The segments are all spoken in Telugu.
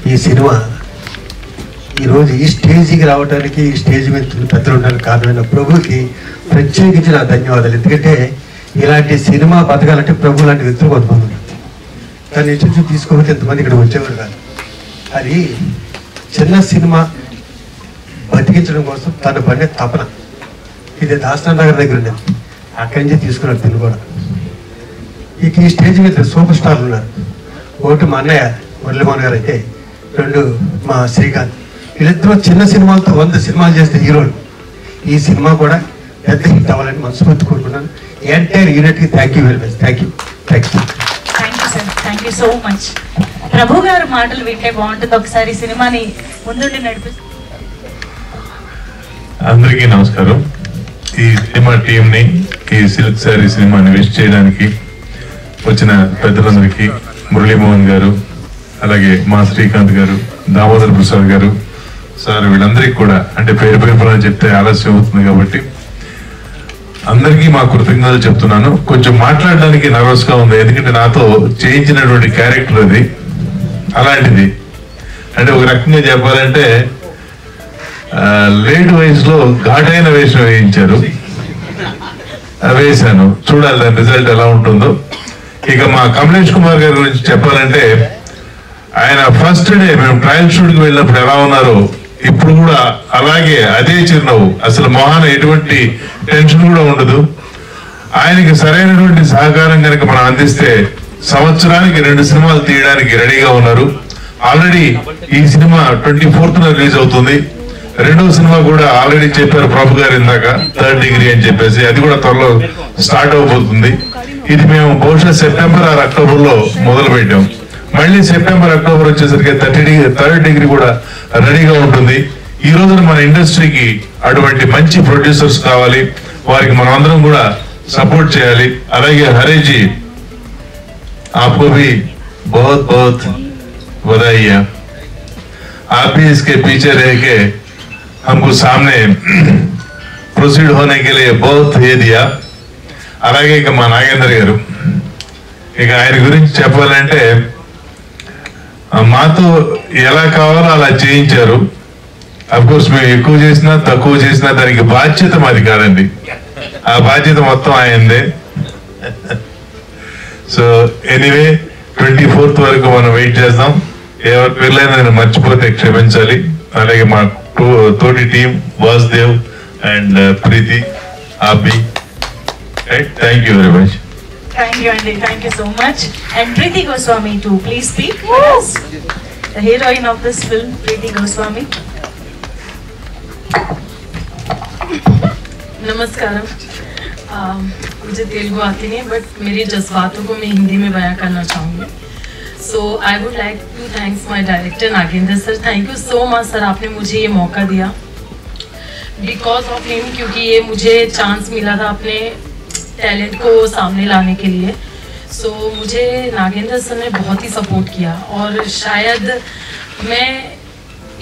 ఈ సినిమా ఈరోజు ఈ స్టేజ్కి రావడానికి, ఈ స్టేజ్ మీద పెద్దలు ఉండడానికి కారణమైన ప్రభుకి ప్రత్యేకించి నా ధన్యవాదాలు. ఎందుకంటే ఇలాంటి సినిమా బతకాలంటే ప్రభు లాంటి వ్యక్తులు కొంతమంది ఉన్నారు. దాన్ని నుంచి తీసుకోకపోతే ఎంతమంది ఇక్కడ వచ్చేవారు కాదు. అది చిన్న సినిమా బతికించడం కోసం తను పడే తపన. ఇది దాస్నాథ్ నగర్ దగ్గర ఉండేది, అక్కడి నుంచి తీసుకున్నాడు తిని కూడా. ఇక ఈ స్టేజ్ మీద సూపర్ స్టార్లు ఉన్నారు. ఒకటి మా అన్నయ్య మురళీమోహన్ గారు అయితే, రెండు మా శ్రీకాంత్. వీళ్ళిద్దరూ చిన్న సినిమాలతో 100 సినిమాలు చేస్తే హీరోలు. ఈ సినిమా కూడా పెద్ద హిట్ అవ్వాలని మనస్ఫూర్తి కోరుకున్నాను. ఎంటైర్ యూనిట్కి thank you very much. Thank you sir, thank you so much. Prabhu garu మాటలు వింటే బాగుంటుంది. ఒకసారి సినిమాని ముందుండి నడిపిస్తారు. అందరికీ నమస్కారం. ఈ సినిమా టీంని, ఈ సిల్క్ శారీ సినిమాని విష్ చేయడానికి వచ్చిన పెద్దలందరికీ, మురళీమోహన్ గారు, అలాగే మా శ్రీకాంత్ గారు, దామోదర్ ప్రసాద్ గారు సార్, వీళ్ళందరికీ కూడా, అంటే పేరు పేరు చెప్తే ఆలస్యం అవుతుంది కాబట్టి అందరికీ మా కృతజ్ఞతలు చెప్తున్నాను. కొంచెం మాట్లాడడానికి నర్వస్ గా ఉంది, ఎందుకంటే నాతో చేయించినటువంటి క్యారెక్టర్ అది అలాంటిది. అంటే ఒక రకంగా చెప్పాలంటే లేట్ వయసులో ఘాటైన వేషం వేయించారు, వేశాను. చూడాలి దాని రిజల్ట్ ఎలా ఉంటుందో. ఇక మా కమలేష్ కుమార్ గారి గురించి చెప్పాలంటే, ఆయన ఫస్ట్ డే మేము ట్రయల్ షూట్ కి వెళ్ళినప్పుడు ఎలా ఉన్నారో ఇప్పుడు కూడా అలాగే, అదే చిరునవ్వు. అసలు మొహాన ఎటువంటి టెన్షన్ కూడా ఉండదు. ఆయనకి సరైనటువంటి సహకారం కనుక మనం అందిస్తే సంవత్సరానికి 2 సినిమాలు తీయడానికి రెడీగా ఉన్నారు. ఆల్రెడీ ఈ సినిమా 24th రిలీజ్ అవుతుంది. రెండో సినిమా కూడా ఆల్రెడీ చెప్పారు ప్రభు గారు ఇందాక, 3rd డిగ్రీ అని చెప్పేసి, అది కూడా త్వరలో స్టార్ట్ అవబోతుంది. ఇది మేము బహుశా సెప్టెంబర్ ఆర్ అక్టోబర్ లో మొదలు పెట్టాం. మళ్ళీ సెప్టెంబర్ అక్టోబర్ వచ్చేసరికి 3rd డిగ్రీ కూడా రెడీగా ఉంటుంది. ఈ రోజున మన ఇండస్ట్రీకి అటువంటి మంచి ప్రొడ్యూసర్స్ కావాలి, వారికి మనం అందరం కూడా సపోర్ట్ చేయాలి. అలాగే హరీష్ జీ, आपको भी बहुत बहुत बधाई है. आप भी इसके पीछे रह के हमको सामने प्रोसीड होने के लिए बहुत ये दिया. అలాగే ఇక మా నాగేంద్ర గారు, ఇక ఆయన గురించి చెప్పాలంటే మాతో ఎలా కావాలో అలా చేయించారు. అఫ్కోర్స్ మేము ఎక్కువ చేసినా తక్కువ చేసినా దానికి బాధ్యత మాది కాదండి, ఆ బాధ్యత మొత్తం ఆయనదే. సో ఎనీవే 24th వరకు మనం వెయిట్ చేద్దాం. ఎవరి పేర్లైనా నేను మర్చిపోతే క్షమించాలి. అలాగే మా తోటి టీం వాసుదేవ్ అండ్ ప్రీతి, ఆబి, right. Thank you very much. Thank you, Andy. Thank you so much. And Preeti Goswami too. Please speak. Yes. The heroine of this film, Preeti Goswami. नमस्कारम. मुझे तेलुगु आती नहीं, बट मेरे जज्बातों को मैं हिंदी में बयां करना चाहूँगी. So I would like to thanks my director Nagendra sir. Thank you so much sir, आपने मुझे ये मौका दिया. बिकॉज ऑफ हिम, क्योंकि ये मुझे चांस मिला था अपने टैलेंट को सामने लाने के लिए. सो मुझे नागेंद्र सर ने बहुत ही सपोर्ट किया, और शायद मैं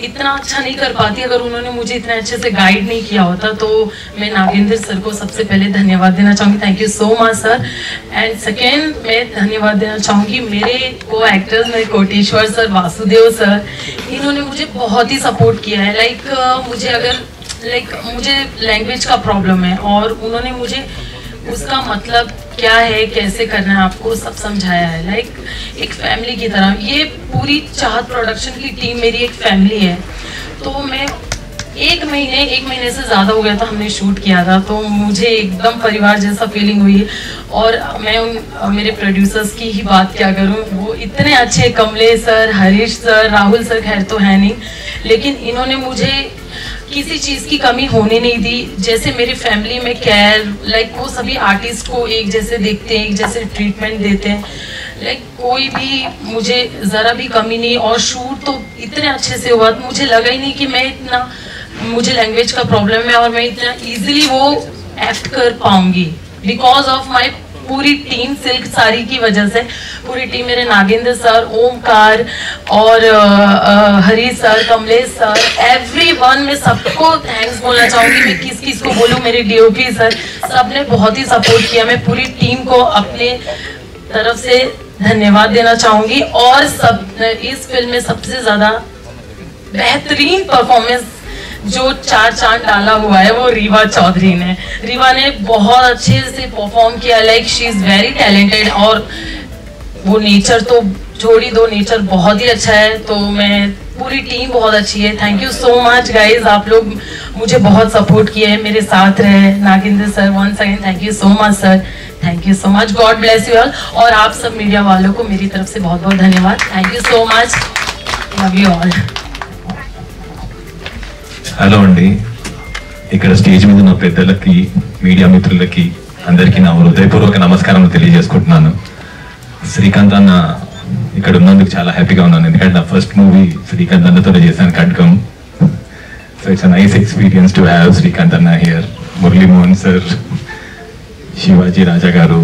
इतना अच्छा नहीं कर पाती अगर उन्होंने मुझे इतने अच्छे से गाइड नहीं किया होता. तो मैं नागेंद्र सर को सबसे पहले धन्यवाद देना चाहूँगी. Thank you so much sir. And second, मैं धन्यवाद देना चाहूँगी मेरे को एक्टर्स, मेरे कोटेश्वर सर, वासुदेव सर. इन्होंने मुझे बहुत ही सपोर्ट किया है. मुझे लैंग्वेज का प्रॉब्लम है, और उन्होंने मुझे उसका मतलब क्या है, कैसे करना है, आपको सब समझाया है. एक फैमिली की तरह. ये पूरी चाहत प्रोडक्शन की टीम मेरी एक फैमिली है. तो मैं एक महीने से ज़्यादा हो गया था हमने शूट किया था, तो मुझे एकदम परिवार जैसा फीलिंग हुई. और मैं मेरे प्रोड्यूसर्स की ही बात क्या करूं, वो इतने अच्छे, Kamlesh sir, Harish sir, Rahul sir खैर तो है नहीं, लेकिन इन्होंने मुझे किसी चीज़ की कमी होने नहीं दी. जैसे मेरी फैमिली में केयर, वो सभी आर्टिस्ट को एक जैसे देखते हैं, एक जैसे ट्रीटमेंट देते हैं. कोई भी मुझे ज़रा भी कमी नहीं. और शूट तो इतने अच्छे से हुआ, मुझे लगा ही नहीं कि मुझे लैंग्वेज का प्रॉब्लम है और मैं इतना ईजिली वो एक्ट कर पाऊंगी. बिकॉज ऑफ माई पूरी टीम, सिल्क साड़ी की वजह से पूरी टीम, मेरे नागेंद्र सर, ओमकार और Harish sir, Kamlesh sir, everyone, मैं सबको थैंक्स बोलना चाहूँगी. मैं किस को बोलूँ, मेरे डीओपी सर, सब ने बहुत ही सपोर्ट किया. मैं पूरी टीम को अपने तरफ से धन्यवाद देना चाहूंगी। और इस फिल्म में सबसे ज्यादा बेहतरीन परफॉर्मेंस जो 4 चांद डाला हुआ है वो रीवा चौधरी ने। रीवा ने बहुत अच्छे से परफॉर्म किया, like she is very talented. और वो नेचर तो छोड़ी दो, नेचर बहुत ही अच्छा है। तो मैं पूरी टीम बहुत अच्छी है। Thank you so much guys, आप लोग मुझे बहुत सपोर्ट किए हैं, मेरे साथ रहे। Nagendra sir once again thank you so much sir, thank you so much, God bless you all. और आप सब मीडिया वालों को मेरी तरफ से बहुत बहुत धन्यवाद। Thank you so much, love you all. Hello అండి, ఇక్కడ స్టేజ్ మీద ఉన్న పెద్దలకి, మీడియా మిత్రులకి అందరికీ నా హృదయపూర్వక నమస్కారం తెలియజేసుకుంటున్నాను. శ్రీకాంత్ అన్న ఇక్కడ ఉన్నందుకు చాలా హ్యాపీగా ఉన్నాను, ఎందుకంటే నా ఫస్ట్ మూవీ శ్రీకాంత్ అన్నతో చేశాను, ఖడ్గం. So it's a nice experience to have Srikanth అన్న హియర్, మురళీ మోహన్ సార్, శివాజీ రాజా గారు,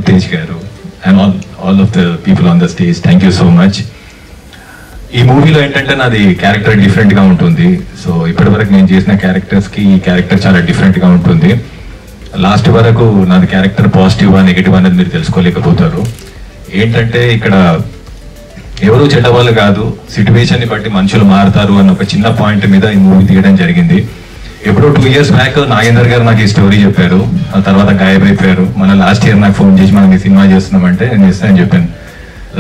ఉత్తేజ్ గారు and all of the people on the stage, thank you so much. ఈ మూవీలో ఏంటంటే నాది క్యారెక్టర్ డిఫరెంట్గా ఉంటుంది. సో ఇప్పటివరకు నేను చేసిన క్యారెక్టర్స్కి ఈ క్యారెక్టర్ చాలా డిఫరెంట్గా ఉంటుంది. లాస్ట్ వరకు నాది క్యారెక్టర్ పాజిటివ్ నెగిటివ్ అనేది మీరు తెలుసుకోలేకపోతారు. ఏంటంటే ఇక్కడ ఎవరు చెడ్డవాళ్ళు కాదు, సిచ్యువేషన్ని బట్టి మనుషులు మారుతారు అన్న ఒక చిన్న పాయింట్ మీద ఈ మూవీ తీయడం జరిగింది. ఎప్పుడో 2 years బ్యాక్ నాగేందర్ గారు నాకు ఈ స్టోరీ చెప్పారు, ఆ తర్వాత గాయమైపోయారు. మన లాస్ట్ ఇయర్ నాకు ఫోన్ చేసి మనం ఈ సినిమా చేస్తున్నామంటే నేను చేస్తానని చెప్పాను.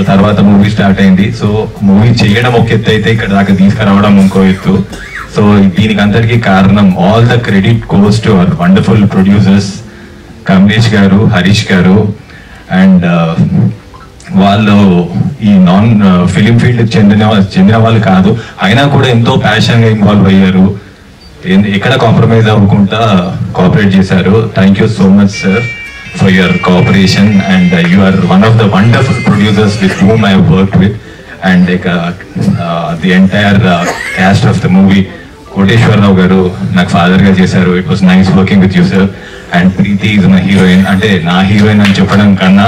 తర్వాత మూవీ స్టార్ట్ అయింది. సో మూవీ చేయడం ఒక ఎత్తు అయితే ఇక్కడ దాకా తీసుకురావడం ఇంకో ఎత్తు. సో దీనికి అందరికీ కారణం, all the credit goes to our wonderful producers Kamlesh గారు, హరీష్ గారు. అండ్ వాళ్ళు ఈ నాన్ ఫిలిం ఫీల్డ్ చెందిన వాళ్ళు కాదు, అయినా కూడా ఎంతో ప్యాషన్గా ఇన్వాల్వ్ అయ్యారు, ఎక్కడ కాంప్రమైజ్ అవ్వకుండా కోఆపరేట్ చేశారు. Thank you so much sir for your cooperation, and you are one of the wonderful producers with whom I have worked with, and the entire cast of the movie. Koteshwar Rao garu nak father ga chesaru. It was nice working with you sir. And Preeti is my heroine, ante na heroine ani cheppadam kanna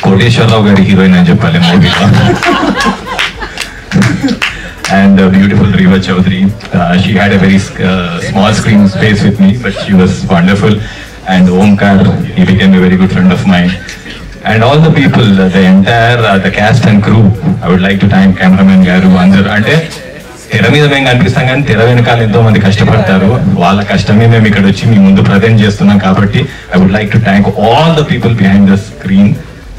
Koteshwar Rao gari heroine ani cheppali movie lo. And beautiful Riva Chaudhary, she had a very small screen space with me, but she was wonderful. And Omkar, he became a very good friend of mine. And all the people, the entire the cast and crew, I would like to thank cameraman Garu, Anjar. అంటే తెర మీద మేము కనిపిస్తాం కానీ తెర వెనకాల ఎంతో మంది కష్టపడతారు. వాళ్ళ కష్టమే మేము ఇక్కడ వచ్చి మీ ముందు ప్రజెంట్ చేస్తున్నాం. కాబట్టి I would like to thank all the people behind the screen.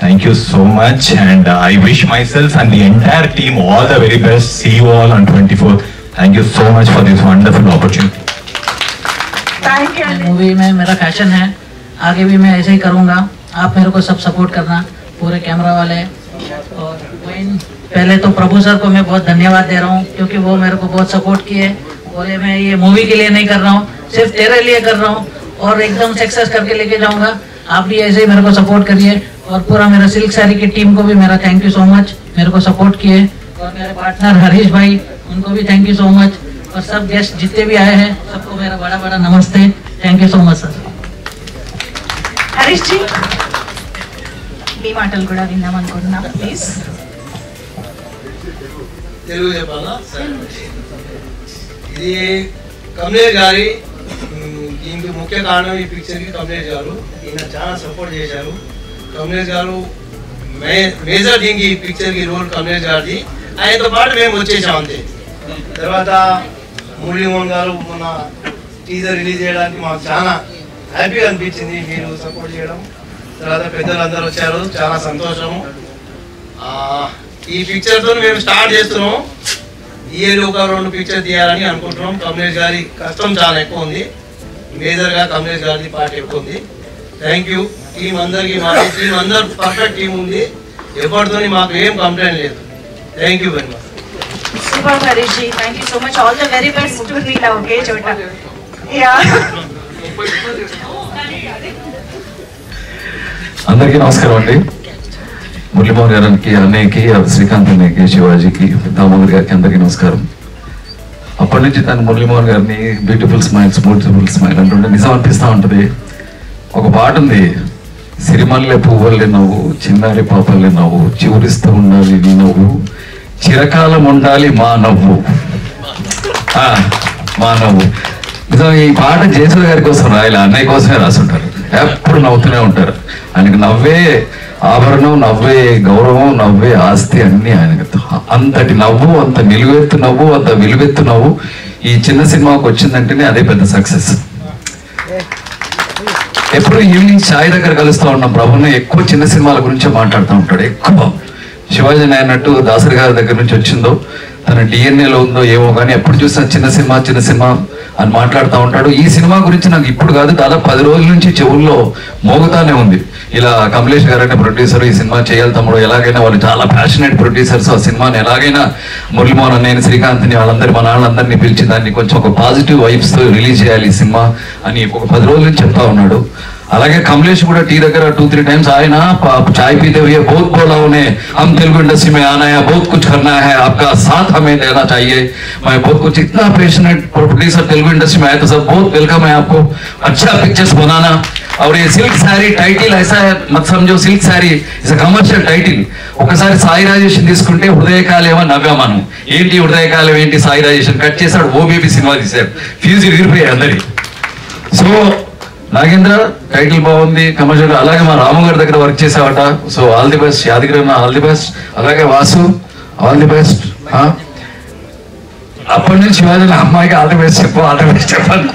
Thank you so much, and I wish myself and the entire team all the very best. See you all on 24th. Thank you so much for this wonderful opportunity. Movie में मेरा पैशन है, आगे भी मैं ऐसे ही करूँगा। आप मेरे को सब सपोर्ट करना, पूरे कैमरा वाले। और पहले तो प्रभु सर को मैं बहुत धन्यवाद दे रहा हूँ, क्योंकि वो मेरे को बहुत सपोर्ट किए। बोले मैं ये मूवी के लिए नहीं कर रहा हूँ, सिर्फ तेरे लिए कर रहा हूँ और एकदम सक्सेस करके लेके जाऊँगा। आप भी ऐसे ही मेरे को सपोर्ट करिए। और पूरा मेरा सिल्क साड़ी की टीम को भी मेरा थैंक यू सो मच, मेरे को सपोर्ट किए। और मेरे पार्टनर हरीश भाई, उनको भी थैंक यू सो मच। और सब गेस्ट जितने भी आए हैं सबको मेरा बड़ा बड़ा नमस्ते। Thank you so much sir. Harish ji మీ మాటలు కూడా విన్నాం అనుకుంటున్నాం, ప్లీజ్. తెలుగు చెప్పాలా? ఇది కమలేష్ గారి, దీనికి ముఖ్య కారణం ఈ పిక్చర్కి కమలేష్ గారు. ఈయన చాలా సపోర్ట్ చేశారు. కమలేష్ గారు మేజర్ థింగ్ ఈ పిక్చర్కి రోల్ కమలేష్ గారిది. ఆయనతో పాటు మేము వచ్చేసాం అంతే. తర్వాత మురళీ మోహన్ గారు మొన్న టీజర్ రిలీజ్ చేయడానికి మాకు చాలా హ్యాపీగా అనిపించింది మీరు సపోర్ట్ చేయడం. తర్వాత పెద్దలందరూ వచ్చారు, చాలా సంతోషము. ఈ పిక్చర్తో మేము స్టార్ట్ చేస్తున్నాం. ఇయర్ ఒక 2 పిక్చర్ తీయాలని అనుకుంటున్నాం. కమలేష్ గారి కష్టం చాలా ఎక్కువ ఉంది, మేజర్గా కమలేష్ గారిది పార్ట్ ఎక్కువ ఉంది. థ్యాంక్ యూ టీం అందరికీ. మా టీం అందరు పర్ఫెక్ట్ టీం ఉంది, ఎప్పటితో మాకు ఏం కంప్లైంట్ లేదు. Thank you very much. Super Harish ji, thank you so much. All the very best to Rila, okay, Chota. Yeah. అందరికీ నమస్కారం అండి. మురళీమోహన్ గారికి, అన్నయ్యకి, శ్రీకాంత్ అన్నయ్యకి, శివాజీకి, దామోదర్ గారికి అందరికీ నమస్కారం. అప్పటి నుంచి తను మురళీమోహన్ గారిని బ్యూటిఫుల్ స్మైల్స్, బ్యూటిఫుల్ స్మైల్ అంటుంటే నిజం అనిపిస్తూ ఉంటుంది. ఒక పాట ఉంది, సిరిమల్లె పువ్వుల్ని నవ్వు, చిన్నారి పాపల్ని నవ్వు, చివురిస్తూ ఉండాలి నీ నవ్వు, చిరకాలం ఉండాలి మా నవ్వు, మా నవ్వు. నిజం ఈ పాట జేసూర్ గారి కోసం రాయాలి, అన్నయ్య కోసమే రాసుంటారు. ఎప్పుడు నవ్వుతూనే ఉంటారు. ఆయనకు నవ్వే ఆభరణం, నవ్వే గౌరవం, నవ్వే ఆస్తి అన్ని ఆయనకు. అంతటి నవ్వు, అంత నిలువెత్తు నవ్వు, అంత విలువెత్తు నవ్వు ఈ చిన్న సినిమాకి వచ్చిందంటేనే అదే పెద్ద సక్సెస్. ఎప్పుడు ఈవినింగ్ ఛాయ్ దగ్గర కలుస్తూ ఉన్నాం ప్రభుని. ఎక్కువ చిన్న సినిమాల గురించే మాట్లాడుతూ ఉంటాడు. ఎక్కువ శివాజీ అన్నట్టు దాసరి గారి దగ్గర నుంచి వచ్చిందో తన డిఎన్ఏలో ఉందో ఏమో కానీ ఎప్పుడు చూసినా చిన్న సినిమా అని మాట్లాడుతూ ఉంటాడు. ఈ సినిమా గురించి నాకు ఇప్పుడు కాదు, దాదాపు 10 రోజుల నుంచి చెవుల్లో మోగుతానే ఉంది. ఇలా కమలేష్ గారు అంటే ప్రొడ్యూసర్, ఈ సినిమా చేయాలి తమ్ముడు, ఎలాగైనా వాళ్ళు చాలా ప్యాషనేట్ ప్రొడ్యూసర్స్, ఆ సినిమాని ఎలాగైనా మురళీమోహన్ అన్నయ్య, శ్రీకాంత్ని, వాళ్ళందరి మన వాళ్ళందరినీ పిలిచి దాన్ని కొంచెం ఒక పాజిటివ్ వైబ్స్తో రిలీజ్ చేయాలి ఈ సినిమా అని ఒక 10 రోజుల నుంచి చెప్తా ఉన్నాడు. అలాగే కమలేష్ కూడా టీ దగ్గర 2-3 टाइम्स ఆయన చాయ్ పీతే हुए बहुत बोला उन्हें, हम तेलुगु इंडस्ट्री में आना है, बहुत कुछ करना है, आपका साथ हमें देना चाहिए. मैं बहुत कुछ इतना पैशनेट प्रोड्यूसर तेलुगु इंडस्ट्री में आया तो सब बहुत वेलकम है आपको, अच्छा पिक्चर्स बनाना. और ये सिल्क साड़ी टाइटिल ऐसा है, मत समझो सिल्क साड़ी इस कमर्शियल टाइटिल. ఒకసారి సాయి రాజేషన్ తీసుకుంటే హృదయకాలేమో నవ్వామను, ఏంటి హృదయకాలం ఏంటి సాయి రాజేషన్ కట్ చేశాడు, ఓ బేబీ సినిమా తీశాడు, ఫ్యూజ్ ఎగిరిపోయాయి అందరి. సో నాగేంద్ర టైటిల్ బాగుంది, కమర్షియల్. అలాగే మా రాము గారి దగ్గర వర్క్ చేసావట, so all the best. Yadagiri అన్న ఆల్ ది బెస్ట్. అలాగే వాసు ఆల్ ది బెస్ట్. అప్పటి నుంచి శివాజీ అమ్మాయికి ఆల్ ది బెస్ట్ చెప్పు, ఆల్ ది బెస్ట్ చెప్పాను,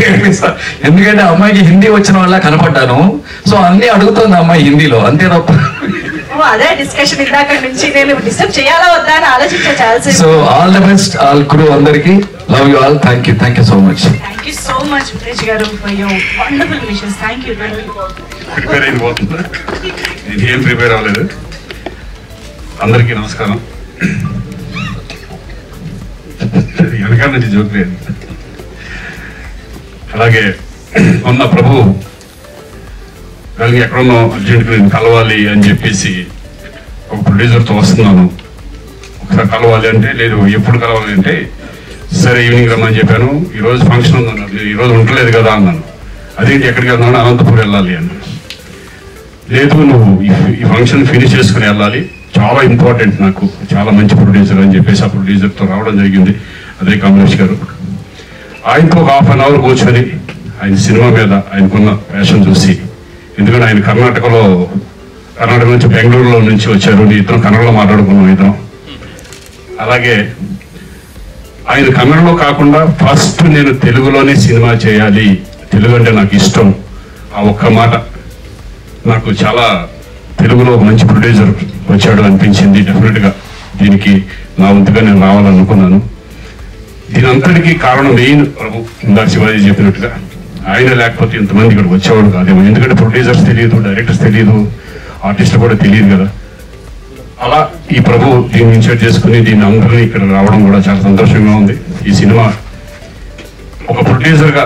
ఏడిపిస్తా. ఎందుకంటే అమ్మాయికి హిందీ వచ్చిన వాళ్ళ కనపడ్డాను, సో అన్ని అడుగుతుంది అమ్మాయి హిందీలో, అంతే తప్ప. అదే డిస్కషన్ ఇందాక నుంచి నేను డిస్టర్బ్ చేయాలా వద్దా అని ఆలోచించాల్సి. So all the best all crew అందరికి. Love you all. Thank you so much. Thank you so much ప్రేజ్ గారు for your wonderful wishes. Thank you. Prepare అయిపోతుందా? ఇది ఏం ప్రిపేర్ అవ్వలేదు. అందరికీ నమస్కారం. వెనకాల నుంచి జోక్ లేదు. అలాగే మొన్న ప్రభు కలిగి ఎక్కడున్నో అర్జెంట్గా నేను కలవాలి అని చెప్పేసి ఒక ప్రొడ్యూసర్తో వస్తున్నాను, ఒకసారి కలవాలి అంటే, లేదు ఎప్పుడు కలవాలి అంటే, సరే ఈవినింగ్ రమ్మని చెప్పాను. ఈరోజు ఫంక్షన్ ఉందన్నారు, ఈరోజు ఉండలేదు కదా అన్నాను. అదేంటి ఎక్కడికి వెళ్తున్నాను, అనంతపురం వెళ్ళాలి అని. లేదు నువ్వు ఈ ఫంక్షన్ ఫినిష్ చేసుకుని వెళ్ళాలి, చాలా ఇంపార్టెంట్ నాకు, చాలా మంచి ప్రొడ్యూసర్ అని చెప్పేసి ఆ ప్రొడ్యూసర్తో రావడం జరిగింది. అదే కమలేష్ గారు. ఆయనతో ఒక 1/2 an hour కూర్చొని ఆయన సినిమా మీద ఆయనకున్న ప్యాషన్ చూసి, ఎందుకంటే ఆయన కర్ణాటక నుంచి బెంగళూరులో నుంచి వచ్చారు, ఇద్దరం కన్నడలో మాట్లాడుకున్నాం ఇద్దరం. అలాగే ఆయన కన్నడలో కాకుండా ఫస్ట్ నేను తెలుగులోనే సినిమా చేయాలి, తెలుగు అంటే నాకు ఇష్టం, ఆ ఒక్క మాట నాకు చాలా, తెలుగులో మంచి ప్రొడ్యూసర్ వచ్చాడు అనిపించింది. డెఫినెట్గా దీనికి నా వంతుగా నేను రావాలనుకున్నాను. దీనంతటికీ కారణం మెయిన్ ప్రభు. ఇందాక శివాజీ చెప్పినట్టుగా ఆయన లేకపోతే ఇంతమంది ఇక్కడ వచ్చేవాడు కాదేమో, ఎందుకంటే ప్రొడ్యూసర్స్ తెలియదు, డైరెక్టర్స్ తెలియదు, ఆర్టిస్టులు కూడా తెలియదు కదా. అలా ఈ ప్రభు దీన్ని ఇన్సర్ట్ చేసుకుని దీన్ని అందరినీ ఇక్కడ రావడం కూడా చాలా సంతోషంగా ఉంది. ఈ సినిమా ఒక ప్రొడ్యూసర్గా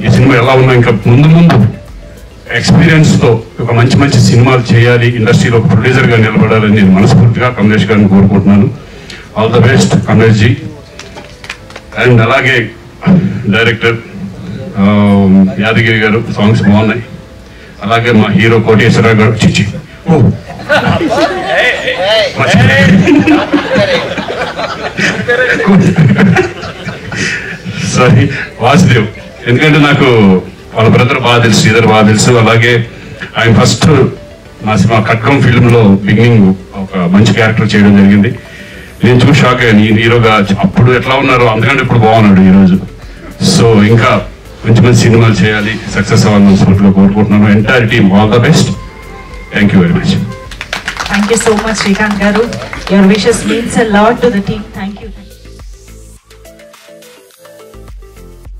ఈ సినిమా ఎలా ఉన్నా ఇంకా ముందు ఎక్స్పీరియన్స్తో ఒక మంచి సినిమాలు చేయాలి, ఇండస్ట్రీలో ఒక ప్రొడ్యూసర్గా నిలబడాలని నేను మనస్ఫూర్తిగా కమలేష్ గారిని కోరుకుంటున్నాను. All the best Kamlesh ji. And అలాగే డైరెక్టర్ యాదగిరి గారు, సాంగ్స్ బాగున్నాయి. అలాగే మా హీరో కోటేశ్వరరావు గారు, చిచి సారీ వాసుదేవ్, ఎందుకంటే నాకు వాళ్ళ బ్రదర్ బాగా తెలుసు, శ్రీధర్ బాగా తెలుసు. అలాగే ఆయన ఫస్ట్ నా సినిమా ఖడ్గం ఫిల్మ్లో బిగినింగ్ ఒక మంచి క్యారెక్టర్ చేయడం జరిగింది. నేను చూసి షాక్ అయ్యాను, ఈ హీరోగా అప్పుడు ఎట్లా ఉన్నారో అంతకంటే ఇప్పుడు బాగున్నాడు ఈరోజు. సో ఇంకా మంచి సినిమాలు చేయాలి, సక్సెస్ అవ్వాలని స్ఫూర్తిగా కోరుకుంటున్నాను. Entire team all the best. Thank you very much. Thank you so much, Srikanth garu. Your wishes means a lot to the team. Thank you.